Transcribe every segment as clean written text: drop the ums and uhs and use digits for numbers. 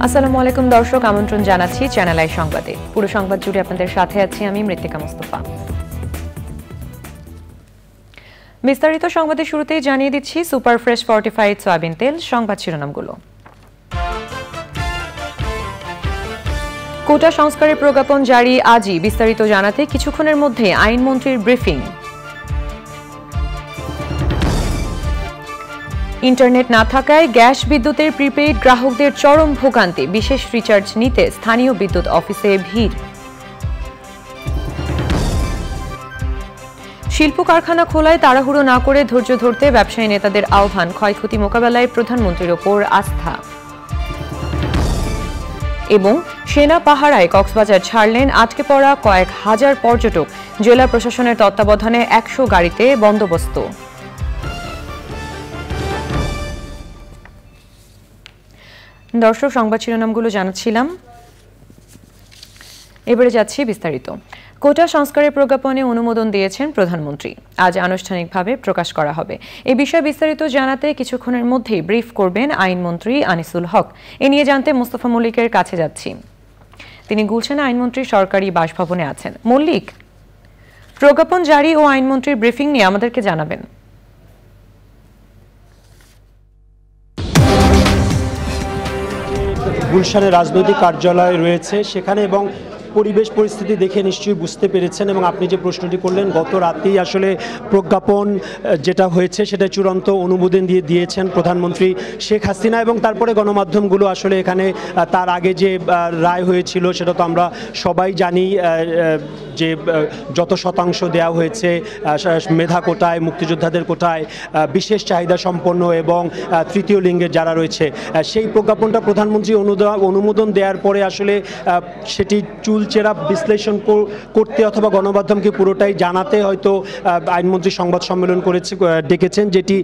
আসসালামু আলাইকুম দর্শক, আমন্ত্রণ জানাচ্ছি চ্যানেল আই সংবাদে। পুরো সংবাদ জুড়ে আপনাদের সাথে আছি আমি মৃত্তিকা মুস্তাফা। বিস্তারিত সংবাদের শুরুতেই জানিয়ে দিচ্ছি সুপার ফ্রেশ ফর্টিফাইড সয়াবিন তেল সংবাদ শিরোনামগুলো। কোটা সংস্কারের প্রজ্ঞাপন জারি আজই, বিস্তারিত জানাতে কিছুক্ষণের মধ্যে আইনমন্ত্রীর ব্রিফিং। ইন্টারনেট না থাকায় গ্যাস বিদ্যুতের প্রিপেইড গ্রাহকদের চরম ভোগান্তি, বিশেষ রিচার্জ নিতে স্থানীয় বিদ্যুৎ অফিসে ভিড়। শিল্প কারখানা খোলায় তাড়াহুড়ো না করে ধৈর্য ধরতে ব্যবসায়ী নেতাদের আহ্বান, ক্ষয়ক্ষতি মোকাবেলায় প্রধানমন্ত্রীর ওপর আস্থা। এবং সেনা পাহারায় কক্সবাজার ছাড়লেন আটকে পড়া কয়েক হাজার পর্যটক, জেলা প্রশাসনের তত্ত্বাবধানে 100 গাড়িতে বন্দোবস্ত। দর্শক, সংবাদ শিরোনামগুলো জানাচ্ছিলাম, এবারে যাচ্ছি বিস্তারিত। কোটা সংস্কারের প্রজ্ঞাপনে অনুমোদন দিয়েছেন প্রধানমন্ত্রী, আজ আনুষ্ঠানিকভাবে প্রকাশ করা হবে। এই বিষয়ে বিস্তারিত জানাতে কিছুক্ষণের মধ্যেই ব্রিফ করবেন আইনমন্ত্রী আনিসুল হক। এ নিয়ে জানতে মোস্তফা মল্লিকের কাছে যাচ্ছি। তিনি গুলশানে আইনমন্ত্রীর সরকারি বাসভবনে আছেন। মল্লিক, প্রজ্ঞাপন জারি ও আইনমন্ত্রীর ব্রিফিং নিয়ে আমাদেরকে জানাবেন। গুলশানে রাজনৈতিক কার্যালয় রয়েছে সেখানে, এবং পরিবেশ পরিস্থিতি দেখে নিশ্চয়ই বুঝতে পেরেছেন, এবং আপনি যে প্রশ্নটি করলেন, গত রাতেই আসলে প্রজ্ঞাপন যেটা হয়েছে সেটা চূড়ান্ত অনুমোদন দিয়েছেন প্রধানমন্ত্রী শেখ হাসিনা, এবং তারপরে গণমাধ্যমগুলো আসলে এখানে তার আগে যে রায় হয়েছিল সেটা তো আমরা সবাই জানি, যে যত শতাংশ দেওয়া হয়েছে মেধা কোটায়, মুক্তিযোদ্ধাদের কোটায়, বিশেষ চাহিদা সম্পন্ন এবং তৃতীয় লিঙ্গের যারা রয়েছে, সেই প্রজ্ঞাপনটা প্রধানমন্ত্রী অনুমোদন দেওয়ার পরে আসলে সেটি চুলচেরা বিশ্লেষণ করতে অথবা গণমাধ্যমকে পুরোটাই জানাতে হয়তো আইনমন্ত্রী সংবাদ সম্মেলন ডেকেছেন, যেটি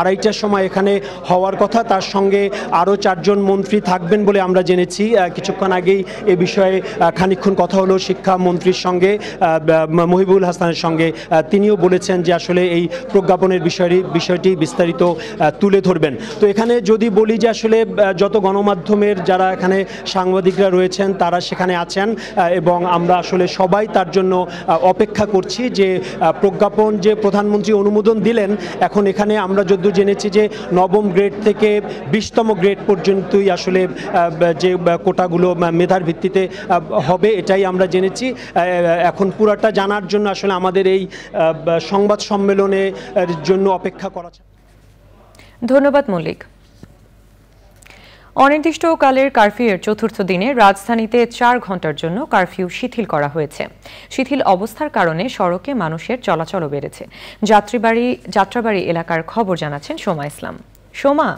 2:30টার সময় এখানে হওয়ার কথা। তার সঙ্গে আরও 4 জন মন্ত্রী থাকবেন বলে আমরা জেনেছি। কিছুক্ষণ আগেই এ বিষয়ে খানিকক্ষণ কথা হলো শিক্ষামন্ত্রীর সঙ্গে, মহিবুল হাসানের সঙ্গে। তিনিও বলেছেন যে আসলে এই প্রজ্ঞাপনের বিষয়টি বিস্তারিত তুলে ধরবেন। তো এখানে যদি বলি যে আসলে যত গণমাধ্যমের যারা এখানে সাংবাদিকরা রয়েছেন তারা সেখানে আছেন, এবং আমরা আসলে সবাই তার জন্য অপেক্ষা করছি যে প্রজ্ঞাপন যে প্রধানমন্ত্রী অনুমোদন দিলেন, এখন এখানে আমরা যদ্দূর জেনেছি যে 9ম গ্রেড থেকে 20তম গ্রেড পর্যন্তই আসলে যে কোটাগুলো মেধার ভিত্তিতে হবে এটাই আমরা জেনেছি। এখন পুরাটা জানার জন্য আসলে আমাদের এই সংবাদ সম্মেলনের জন্য অপেক্ষা করা। ধন্যবাদ মল্লিক। অনির্দিষ্টকালের কারফিউয়ের চতুর্থ দিনে রাজধানীতে 4 ঘন্টার জন্য কারফিউ শিথিল করা হয়েছে। শিথিল অবস্থার কারণে সড়কে মানুষের চলাচলও বেড়েছে। যাত্রাবাড়ি এলাকার খবর জানাচ্ছেন সোমা ইসলাম। সোমা,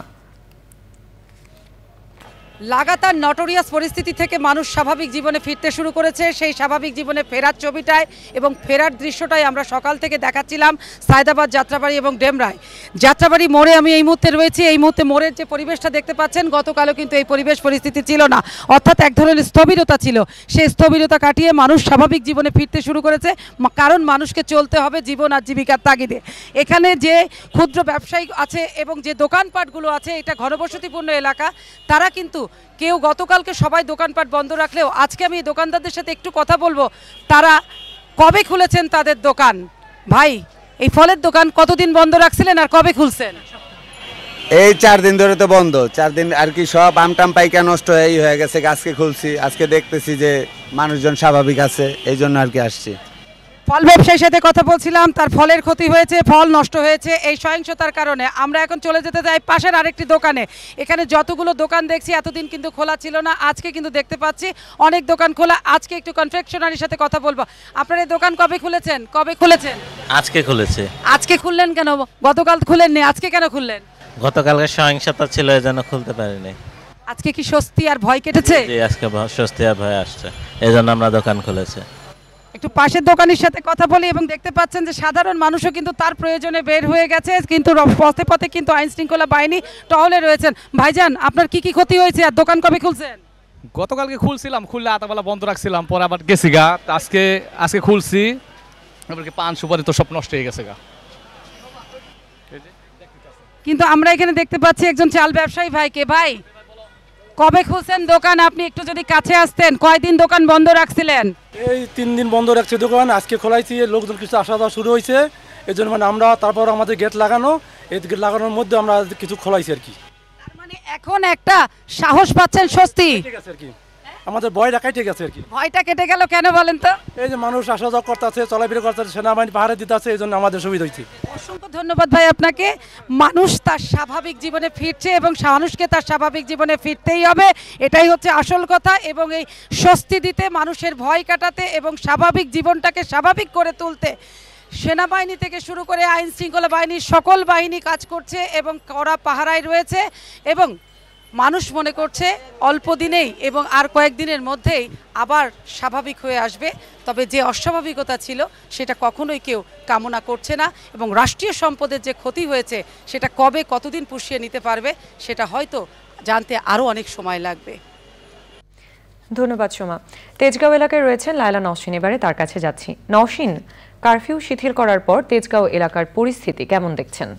লাগাতার নটোরিয়াস পরিস্থিতি থেকে মানুষ স্বাভাবিক জীবনে ফিরতে শুরু করেছে। সেই স্বাভাবিক জীবনে ফেরার ছবিটাই এবং ফেরার দৃশ্যটাই আমরা সকাল থেকে দেখাচ্ছিলাম সায়দাবাদ, যাত্রাবাড়ি এবং ডেমরায়। যাত্রাবাড়ি মোড়ে আমি এই মুহূর্তে রয়েছি। এই মুহূর্তে মোড়ের যে পরিবেশটা দেখতে পাচ্ছেন, গতকালও কিন্তু এই পরিবেশ পরিস্থিতি ছিল না, অর্থাৎ এক ধরনের স্থবিরতা ছিল। সেই স্থবিরতা কাটিয়ে মানুষ স্বাভাবিক জীবনে ফিরতে শুরু করেছে, কারণ মানুষকে চলতে হবে জীবন আর জীবিকার তাগিদে। এখানে যে ক্ষুদ্র ব্যবসায়ী আছে এবং যে দোকানপাটগুলো আছে, এটা ঘনবসতিপূর্ণ এলাকা, তারা কিন্তু কেউ গতকালকে সবাই দোকানপাট বন্ধ রাখলেও আজকে আমি দোকানদারদের সাথে একটু কথা বলবো, তারা কবে খুলেছেন তাদের দোকান। ভাই, এই ফলের দোকান কতদিন বন্ধ রাখছিলেন আর কবে খুলছেন? এই 4 দিন ধরে তো বন্ধ। 4 দিন আর কি, সব আমটাম পাইকা নষ্ট হয়ে গেছে। আজকে খুলছি, আজকে দেখতেছি যে মানুষজন স্বাভাবিক আছে, এই জন্য আর কি আসছি। ফল ব্যবসায়ীর সাথে কথা বলছিলাম, তার ফলের ক্ষতি হয়েছে, ফল নষ্ট হয়েছে এই সহিংসতার কারণে। আমরা এখন চলে যেতে চাই পাশের আরেকটি দোকানে। এখানে যতগুলো দোকান দেখছি এতদিন কিন্তু খোলা ছিল না, আজকে কিন্তু দেখতে পাচ্ছি অনেক দোকান খোলা। আজকে একটু কনফেকশনারির সাথে কথা বলবো। আপনার এই দোকান কবে খুলেছেন? আজকে খুলেছে। আজকে খুললেন কেন? গতকাল খুলেননি, আজকে কেন খুললেন? গতকালকে সহিংসতা ছিল, এই জন্য খুলতে পারিনি। আজকে কি স্বস্তি আর ভয় কেটেছে? জি, আজকে স্বস্তি আর ভয় আসছে, এই জন্য আমরা দোকান খুলেছে। একটু পাশের দোকানের সাথে কথা বলি এবং দেখতে পাচ্ছেন যে সাধারণ মানুষও কিন্তু তার প্রয়োজনে বের হয়ে গেছে, কিন্তু পথে পথে কিন্তু আইন শৃঙ্খলা বাহিনী টহলে রয়েছেন। ভাইজান, আপনার কি কি ক্ষতি হয়েছে আর দোকান কবে খুলছেন? গতকালকে খুলছিলাম, খুললে আতাবেলা বন্ধ রাখছিলাম, পরে আবার গেছি গা। আজকে খুলছি, এবারকে পান সুপারি তো সব নষ্ট হয়ে গেছে গা। কিন্তু আমরা এখানে দেখতে পাচ্ছি একজন চাল ব্যবসায়ী ভাইকে। ভাই, কবে খুলছেন দোকান? আপনি একটু যদি কাছে আসতেন। কয়দিন দোকান বন্ধ রাখছিলেন? এই 3 দিন বন্ধ রাখছে দোকান, আজকে খোলাইছি। লোকজন কিছু আসা যাওয়া শুরু হয়েছে, এই জন্য আমরা তারপর আমাদের গেট লাগানো, এই গেট লাগানোর মধ্যে আমরা কিছু খোলাইছি আর কি। তার মানে এখন একটা সাহস পাচ্ছেন, স্বস্তি ঠিক আছে আর কি, আমাদের ভয়টা কেটে গেছে আর কি। ভয়টা কেটে গেল কেন বলেন তো? এই যে মানুষ আসা যাওয়া করতেছে, চলাফেরা করতেছে, সেনাবাহিনী পাহাড়ে দিতে আছে, এই জন্য আমাদের সুবিধা হয়েছে। অসংখ্য ধন্যবাদ ভাই আপনাকে। মানুষ তার স্বাভাবিক জীবনে ফিরছে এবং মানুষকে তার স্বাভাবিক জীবনে ফিরতেই হবে, এটাই হচ্ছে আসল কথা। এবং এই স্বস্তি দিতে, মানুষের ভয় কাটাতে এবং স্বাভাবিক জীবনটাকে স্বাভাবিক করে তুলতে সেনাবাহিনী থেকে শুরু করে আইন শৃঙ্খলা বাহিনীর সকল বাহিনী কাজ করছে এবং কড়া পাহারায় রয়েছে। এবং মানুষ মনে করছে অল্প দিনেই এবং আর কয়েকদিনের মধ্যেই আবার স্বাভাবিক হয়ে আসবে। তবে যে অস্বাভাবিকতা ছিল সেটা কখনোই কেউ কামনা করছে না, এবং রাষ্ট্রীয় সম্পদের যে ক্ষতি হয়েছে সেটা কবে কতদিন পুষিয়ে নিতে পারবে সেটা হয়তো জানতে আরও অনেক সময় লাগবে। ধন্যবাদ সোমা। তেজগাঁও এলাকায় রয়েছেন লায়লা নওশিন, এবারে তার কাছে যাচ্ছি। নওশিন, কারফিউ শিথিল করার পর তেজগাঁও এলাকার পরিস্থিতি কেমন দেখছেন?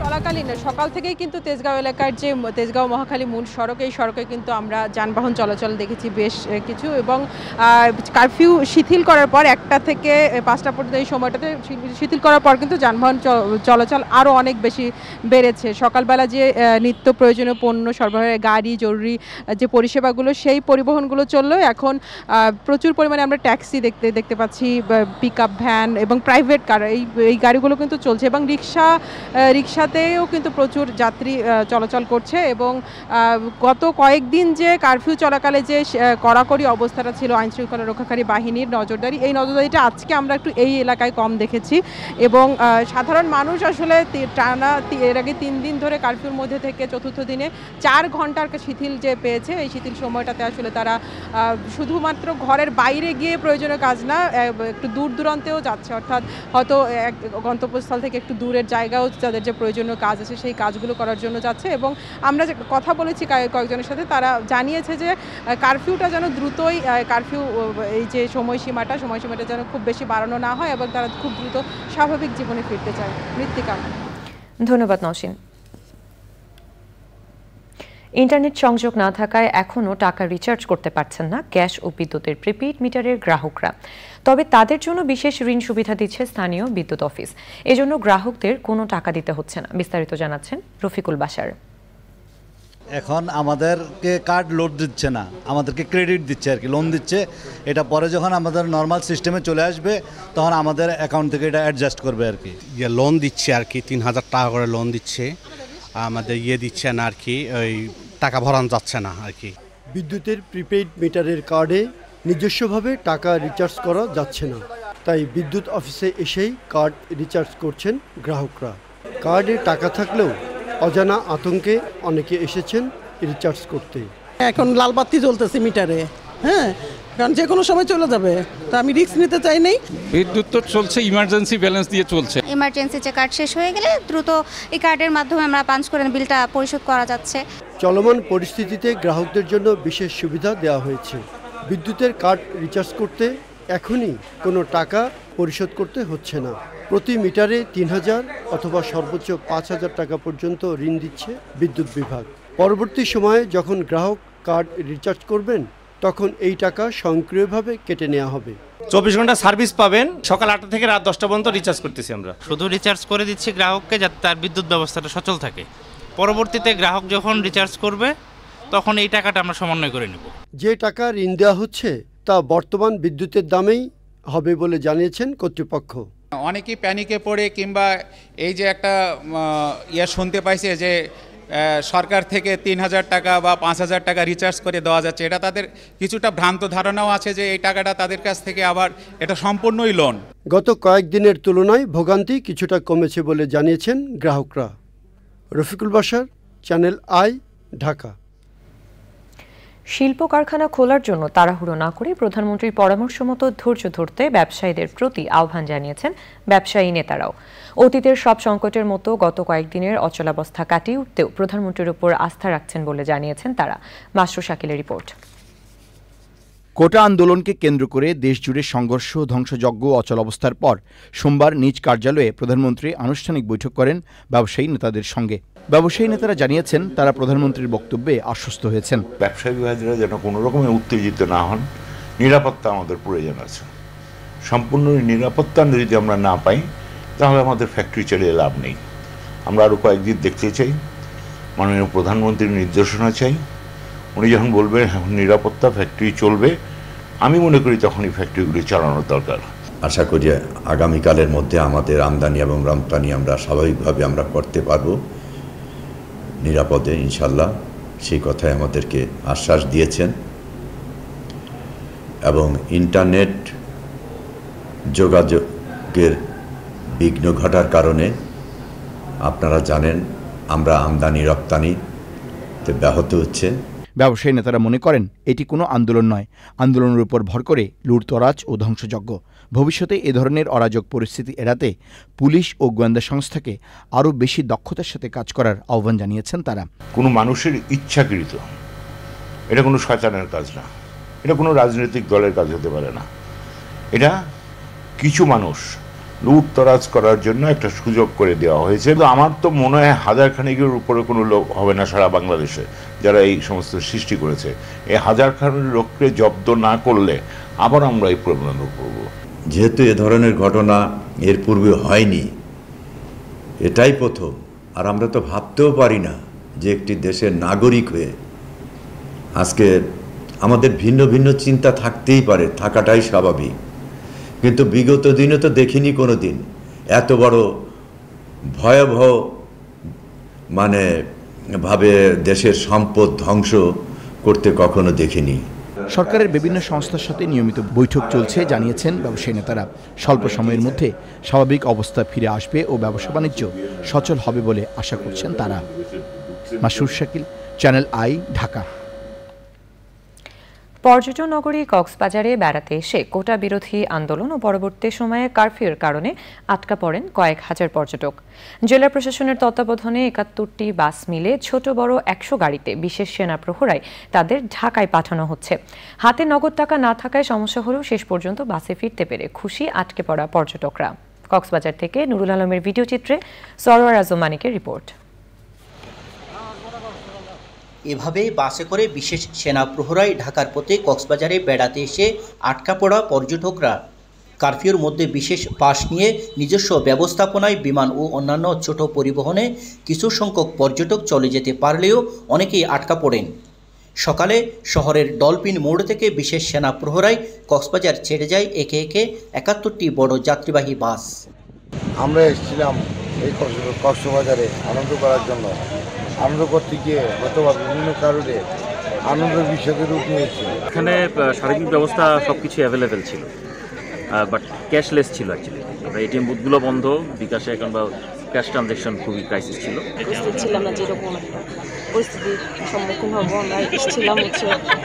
চলাকালীন সকাল থেকেই কিন্তু তেজগাঁও এলাকার যে তেজগাঁও মহাখালী মূল সড়ক, এই সড়কে কিন্তু আমরা যানবাহন চলাচল দেখেছি বেশ কিছু। এবং কারফিউ শিথিল করার পর 1টা থেকে 5টা পর্যন্ত এই সময়টাতে শিথিল করার পর কিন্তু যানবাহন চলাচল আরও অনেক বেশি বেড়েছে। সকালবেলা যে নিত্য প্রয়োজনীয় পণ্য সরবরাহের গাড়ি, জরুরি যে পরিষেবাগুলো, সেই পরিবহনগুলো চললেও এখন প্রচুর পরিমাণে আমরা ট্যাক্সি দেখতে পাচ্ছি, পিকআপ ভ্যান এবং প্রাইভেট কার, এই গাড়িগুলো কিন্তু চলছে। এবং রিক্সাতেও কিন্তু প্রচুর যাত্রী চলাচল করছে। এবং গত কয়েকদিন যে কারফিউ চলাকালে যে কড়াকড়ি অবস্থাটা ছিল আইন শৃঙ্খলা রক্ষাকারী বাহিনীর নজরদারি, এই নজরদারিটা আজকে আমরা একটু এই এলাকায় কম দেখেছি। এবং সাধারণ মানুষ আসলে টানা এর আগে 3 দিন ধরে কারফিউর মধ্যে থেকে চতুর্থ দিনে 4 ঘন্টার শিথিল যে পেয়েছে, এই শিথিল সময়টাতে আসলে তারা শুধুমাত্র ঘরের বাইরে গিয়ে প্রয়োজনীয় কাজ না, একটু দূর দূরান্তেও যাচ্ছে, অর্থাৎ হয়তো এক গন্তব্যস্থল থেকে একটু দূরের জায়গাও তাদের যে প্রয়োজনীয় কাজ আছে সেই কাজগুলো করার জন্য যাচ্ছে। এবং আমরা যে কথা বলেছি কয়েকজনের সাথে, তারা জানিয়েছে যে কারফিউটা যেন দ্রুতই এই যে সময়সীমাটা যেন খুব বেশি বাড়ানো না হয় এবং তারা খুব দ্রুত স্বাভাবিক জীবনে ফিরতে চায়। মৃত্তিকা, ধন্যবাদ নওশিন। ইন্টারনেট সংযোগ না থাকায় এখনও টাকা রিচার্জ করতে পারছেন না গ্যাস ও বিদ্যুতের প্রিপেইড মিটারের গ্রাহকরা। তবে তাদের জন্য বিশেষ ঋণ সুবিধা দিচ্ছে স্থানীয় বিদ্যুৎ অফিস। এজন্য গ্রাহকদের কোনো টাকা দিতে হচ্ছে না। বিস্তারিত জানাচ্ছেন রফিকুল বাশার। এখন আমাদেরকে কার্ড লোড দিচ্ছে না, আমাদেরকে ক্রেডিট দিচ্ছে আর কি, লোন দিচ্ছে। এটা পরে যখন আমাদের নর্মাল সিস্টেমে চলে আসবে তখন আমাদের অ্যাকাউন্ট থেকে এটা অ্যাডজাস্ট করবে আর কি। লোন দিচ্ছে আর কি, 3000 টাকা করে লোন দিচ্ছে, আমাদের দিচ্ছে না আর কি, ওই টাকা ভরানো যাচ্ছে না আর কি। বিদ্যুতের প্রিপেইড মিটারের কার্ডে নিজস্বভাবে টাকা রিচার্জ করা যাচ্ছে না, তাই বিদ্যুৎ অফিসে এসেই কার্ড রিচার্জ করছেন গ্রাহকরা। কার্ডে টাকা থাকলেও অজানা আতঙ্কে অনেকে এসেছেন রিচার্জ করতে। এখন লাল বাতি জ্বলতেছে মিটারে, হ্যাঁ, কারণ যে কোনো সময় চলে যাবে, তা আমি রিস্ক নিতে চাই নাই। বিদ্যুৎ তো চলছে, ইমার্জেন্সি ব্যালেন্স দিয়ে চলছে। ইমার্জেন্সি যে কার্ড শেষ হয়ে গেলে দ্রুত এই কার্ডের মাধ্যমে আমরা পাঞ্চ করে বিলটা পরিশোধ করা যাচ্ছে। চলমান পরিস্থিতিতে গ্রাহকদের জন্য বিশেষ সুবিধা দেওয়া হয়েছে। বিদ্যুতের কার্ড রিচার্জ করতে এখনই কোনো টাকা পরিশোধ করতে হচ্ছে না। প্রতি মিটারে 3000 অথবা সর্বোচ্চ 5000 টাকা পর্যন্ত ঋণ দিচ্ছে বিদ্যুৎ বিভাগ। পরবর্তী সময়ে যখন গ্রাহক কার্ড রিচার্জ করবেন তখন এই টাকা স্বয়ংক্রিয়ভাবে কেটে নেওয়া হবে। 24 ঘন্টা সার্ভিস পাবেন, সকাল 8টা থেকে রাত 10টা পর্যন্ত রিচার্জ করতেছি আমরা। শুধু রিচার্জ করে দিচ্ছি গ্রাহককে, যাতে তার বিদ্যুৎ ব্যবস্থাটা সচল থাকে। পরবর্তীতে গ্রাহক যখন রিচার্জ করবে তখন এই টাকাটা আমরা সমন্বয় করে নেব। যে টাকা ঋণ দেওয়া হচ্ছে তা বর্তমান বিদ্যুতের দামেই হবে বলে জানিয়েছেন কর্তৃপক্ষ। অনেকেই প্যানিকে পড়ে কিংবা এই যে একটা শুনতে পাইছে যে সরকার থেকে ৩,০০০ টাকা বা ৫,০০০ টাকা রিচার্জ করে দেওয়া যাচ্ছে, এটা তাদের কিছুটা ভ্রান্ত ধারণাও আছে যে এই টাকাটা তাদের কাছ থেকে আবার এটা সম্পূর্ণই লোন। গত কয়েকদিনের তুলনায় ভোগান্তি কিছুটা কমেছে বলে জানিয়েছেন গ্রাহকরা। Rafiqul Bashar, channel I, Dhaka. শিল্প কারখানা খোলার জন্য তাড়াহুড়ো না করে প্রধানমন্ত্রীর পরামর্শ মতো ধৈর্য ধরতে ব্যবসায়ীদের প্রতি আহ্বান জানিয়েছেন ব্যবসায়ী নেতারাও। অতীতের সব সংকটের মতো গত কয়েকদিনের অচলাবস্থা কাটিয়ে উঠতেও প্রধানমন্ত্রীর উপর আস্থা রাখছেন বলে জানিয়েছেন তারা। মাসরুর শাকিলের রিপোর্ট। কোটা আন্দোলনকে কেন্দ্র করে দেশজুড়ে সংঘর্ষ, ধ্বংসযজ্ঞ, অচলাবস্থার পর সোমবার নিজ কার্যালয়ে প্রধানমন্ত্রী আনুষ্ঠানিক বৈঠক করেন ব্যবসায়ী নেতাদের সঙ্গে। ব্যবসায়ী নেতারা জানিয়েছেন তারা প্রধানমন্ত্রীর বক্তব্যে আশ্বস্ত হয়েছেন। ব্যবসায়ী ভাইরা যেন কোনো রকমের উত্তেজিত না হন, নিরাপত্তা আমাদের প্রয়োজন আছে। সম্পূর্ণ নিরাপত্তা যদি আমরা না পাই তাহলে আমাদের ফ্যাক্টরি চালিয়ে লাভ নেই। আমরা আরও কয়েকদিন দেখতে চাই, মাননীয় প্রধানমন্ত্রীর নির্দেশনা চাই। উনি যখন বলবেন নিরাপত্তা ফ্যাক্টরি চলবে, আমি মনে করি তখনই ফ্যাক্টরিগুলি চালানোর দরকার। আশা করি আগামীকালের মধ্যে আমাদের আমদানি এবং রপ্তানি আমরা স্বাভাবিকভাবে আমরা করতে পারবো নিরাপদে, ইনশাল্লাহ। সেই কথাই আমাদেরকে আশ্বাস দিয়েছেন। এবং ইন্টারনেট যোগাযোগের বিঘ্ন ঘটার কারণে আপনারা জানেন আমরা আমদানি রপ্তানিতে ব্যাহত হচ্ছে। ব্যবসায়ী নেতারা মনে করেন এটি কোনো আন্দোলন নয়, আন্দোলনের উপর ভর করে লুটতরাজ ও ধ্বংসযজ্ঞ। ভবিষ্যতে এ ধরনের অরাজক পরিস্থিতি এড়াতে পুলিশ ও গোয়েন্দা সংস্থাকে আরও বেশি দক্ষতার সাথে কাজ করার আহ্বান জানিয়েছেন তারা। কোনো মানুষের ইচ্ছাকৃত, এটা কোনো শয়তানের কাজ না, এটা কোনো রাজনৈতিক দলের কাজ হতে পারে না। এটা কিছু মানুষ লুটতরাজ করার জন্য একটা সুযোগ করে দেওয়া হয়েছে। আমার তো মনে হয় ১০০০ খানেকের উপরে কোনো লোক হবে না সারা বাংলাদেশে যারা এই সমস্ত সৃষ্টি করেছে। এই ১০০০ খানেক লোককে জব্দ না করলে আবার আমরা এই প্রবলেম করব। যেহেতু এ ধরনের ঘটনা এর পূর্বে হয়নি, এটাই প্রথম। আর আমরা তো ভাবতেও পারি না যে একটি দেশের নাগরিক হয়ে আজকে আমাদের ভিন্ন ভিন্ন চিন্তা থাকতেই পারে, থাকাটাই স্বাভাবিক। কিন্তু বিগত দিনে তো দেখিনি কোনো দিন এত বড় ভয়াবহ ভাবে দেশের সম্পদ ধ্বংস করতে কখনো দেখিনি। সরকারের বিভিন্ন সংস্থার সাথে নিয়মিত বৈঠক চলছে জানিয়েছেন ব্যবসায়ী নেতারা। স্বল্প সময়ের মধ্যে স্বাভাবিক অবস্থা ফিরে আসবে ও ব্যবসা বাণিজ্য সচল হবে বলে আশা করছেন তারা। Masrur Shakil, channel I, Dhaka. পর্যটন নগরী কক্সবাজারে বেড়াতে এসে কোটা বিরোধী আন্দোলন ও পরবর্তী সময়ে কারফিউর কারণে আটকা পড়েন কয়েক হাজার পর্যটক। জেলা প্রশাসনের তত্ত্বাবধানে ৭১টি বাস মিলে ছোট বড় ১০০ গাড়িতে বিশেষ সেনা প্রহরায় তাদের ঢাকায় পাঠানো হচ্ছে। হাতে নগদ টাকা না থাকায় সমস্যা হলেও শেষ পর্যন্ত বাসে ফিরতে পেরে খুশি আটকে পড়া পর্যটকরা। কক্সবাজার থেকে নুরুল আলমের ভিডিও চিত্রে সরওয়ার আজম মানিকের রিপোর্ট। এভাবে বাসে করে বিশেষ সেনা প্রহরায় ঢাকার পথে কক্সবাজারে বেড়াতে এসে আটকা পড়া পর্যটকরা কারফিউর মধ্যে বিশেষ পাস নিয়ে নিজস্ব ব্যবস্থাপনায় বিমান ও অন্যান্য ছোট পরিবহনে কিছু সংখ্যক পর্যটক চলে যেতে পারলেও অনেকেই আটকা পড়েন। সকালে শহরের ডলফিন মোড় থেকে বিশেষ সেনা প্রহরায় কক্সবাজার ছেড়ে যায় একে একে ৭১টি বড় যাত্রীবাহী বাস। আমরা এসেছিলাম এই কক্সবাজারে আনন্দ করার জন্য। আনন্দ করতে গিয়ে গতবার বিভিন্ন কারণে আনন্দের বিষয়কে রূপ নিয়েছে। এখানে সার্বিক ব্যবস্থা সব কিছু অ্যাভেলেবেল ছিল, বাট ক্যাশলেস ছিল অ্যাকচুয়ালি। আমরা এটিএম বুথগুলো বন্ধ, বিকাশে এখন বা ক্যাশ ট্রানজ্যাকশন খুবই ক্রাইসিস ছিল। প্রস্তুত ছিলাম না যেরকম পরিস্থিতির সম্মুখীন হব। আমরা এসেছিলাম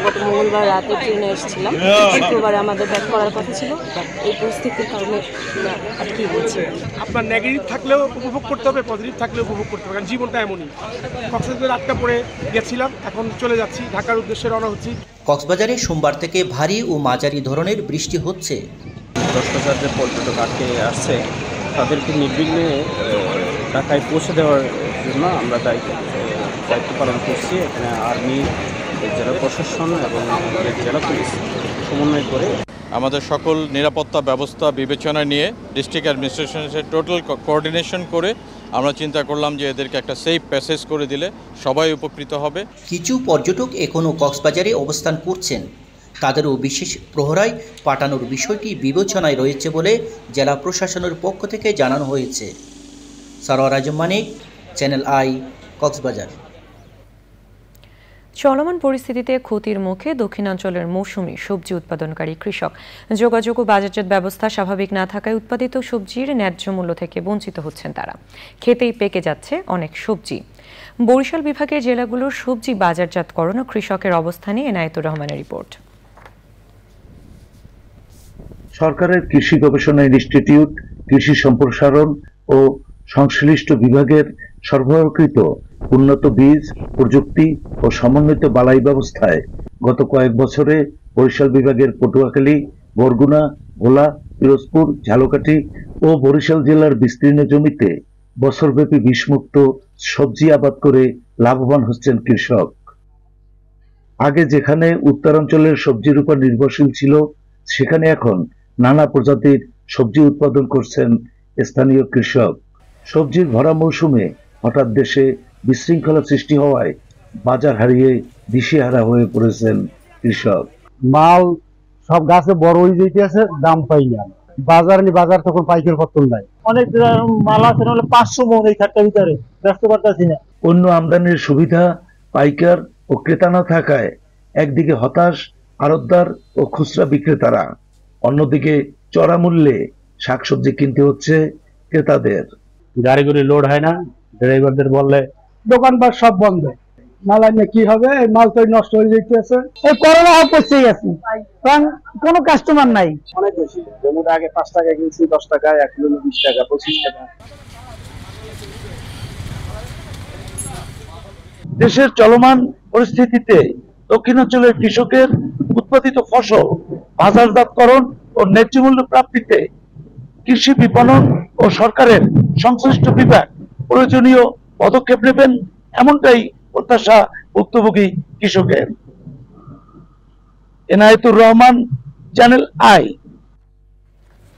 গত মঙ্গলবার রাতে ট্রেনে এসেছিলাম, শুক্রবারে আমাদের ব্যাক করার কথা ছিল, এই পরিস্থিতির কারণে আটকে গেছি। আপনার নেগেটিভ থাকলেও উপভোগ করতে হবে, পজিটিভ থাকলেও উপভোগ করতে হবে, কারণ জীবনটা এমনই। কক্সবাজারে আটকা পড়ে গেছিলাম, এখন চলে যাচ্ছি, ঢাকার উদ্দেশ্যে রওনা হচ্ছি। কক্সবাজারে সোমবার থেকে ভারী ও মাঝারি ধরনের বৃষ্টি হচ্ছে। ১০,০০০ যে পর্যটক আটকে আসছে তাদেরকে নির্বিঘ্নে ঢাকায় পৌঁছে দেওয়ার জন্য আমরা দায়িত্ব পালন করছি। এখানে আর্মি, জেলা প্রশাসন এবং জেলা পুলিশ সমন্বয় করে আমাদের সকল নিরাপত্তা ব্যবস্থা বিবেচনায় নিয়ে ডিস্ট্রিক্ট অ্যাডমিনিস্ট্রেশনের টোটাল কোঅর্ডিনেশন করে আমরা চিন্তা করলাম যে এদেরকে একটা সেফ প্যাসেজ করে দিলে সবাই উপকৃত হবে। কিছু পর্যটক এখনও কক্সবাজারে অবস্থান করছেন। তাদেরও বিশেষ প্রহরায় পাঠানোর বিষয়টি বিবেচনায় রয়েছে বলে জেলা প্রশাসনের পক্ষ থেকে জানানো হয়েছে। সরওয়ার আজম মানিক, চ্যানেল আই, কক্সবাজার। চলমান পরিস্থিতিতে ক্ষতির মুখে দক্ষিণাঞ্চলের মৌসুমি সবজি উৎপাদনকারী কৃষক। যোগাযোগ ও বাজারজাত ব্যবস্থা স্বাভাবিক না থাকায় উৎপাদিত সবজির ন্যায্য মূল্য থেকে বঞ্চিত হচ্ছেন তারা। খেতেই পেকে যাচ্ছে অনেক সবজি। বরিশাল বিভাগের জেলাগুলোর সবজি বাজারজাতকরণ ও কৃষকের অবস্থা নিয়ে এনায়েতুর রহমানের রিপোর্ট। সরকারের কৃষি গবেষণা ইনস্টিটিউট, কৃষি সম্প্রসারণ ও সংশ্লিষ্ট বিভাগের সরবরাহকৃত উন্নত বীজ, প্রযুক্তি ও সমন্বিত বালাই ব্যবস্থায় গত কয়েক বছরে বরিশাল বিভাগের পটুয়াখালী, বরগুনা, ভোলা, পিরোজপুর, ঝালকাঠি ও বরিশাল জেলার বিস্তীর্ণ জমিতে বছরব্যাপী বিষমুক্ত সবজি আবাদ করে লাভবান হচ্ছেন কৃষক। আগে যেখানে উত্তরাঞ্চলের সবজির উপর নির্ভরশীল ছিল, সেখানে এখন নানা প্রজাতির সবজি উৎপাদন করছেন স্থানীয় কৃষক। সবজির ভরা মৌসুমে হঠাৎ দেশে বিশৃঙ্খলা সৃষ্টি হওয়ায় বাজার হারিয়ে দিশেহারা হয়ে পড়েছেন কৃষক। মাল সব গাছে বড় হয়ে যেতেছে, দাম পাই না। বাজার তখন পাইকার পত্তন নাই। অনেক মাল আছে 500 মন এই খাটটার ভিতরে ব্যস্ত করতেছি না। অন্য আমদানির সুবিধা পাইকার ও ক্রেতা না থাকায় একদিকে হতাশ আড়তদার ও খুচরা বিক্রেতারা, অন্যদিকে চড়া মূল্যে শাকসবজি কিনতে হচ্ছে ক্রেতাদের। গাড়ি লোড হয় না, ড্রাইভারদের বললে দোকানপাট সব বন্ধ। মাল আনলে কি হবে, এই মাল তো নষ্ট হয়ে যাইতেছে। এই করোনা পড়ছে গেছে, কারণ কোনো কাস্টমার নাই। অনেক বেশি জমির আগে 5 টাকা কিনছি 10 টাকা, 1 কিলো 20 টাকা 25 টাকা। দেশের চলমান পরিস্থিতিতে দক্ষিণাঞ্চলের কৃষকের উৎপাদিত ফসল বাজারজাতকরণ ও ন্যায্য মূল্য প্রাপ্তিতে কৃষি বিপণন ও সরকারের সংশ্লিষ্ট বিভাগ প্রয়োজনীয় পদক্ষেপ নেবেন, এমনটাই প্রত্যাশা ভুক্তভোগী কৃষকের। Enayetur Rahman, channel I.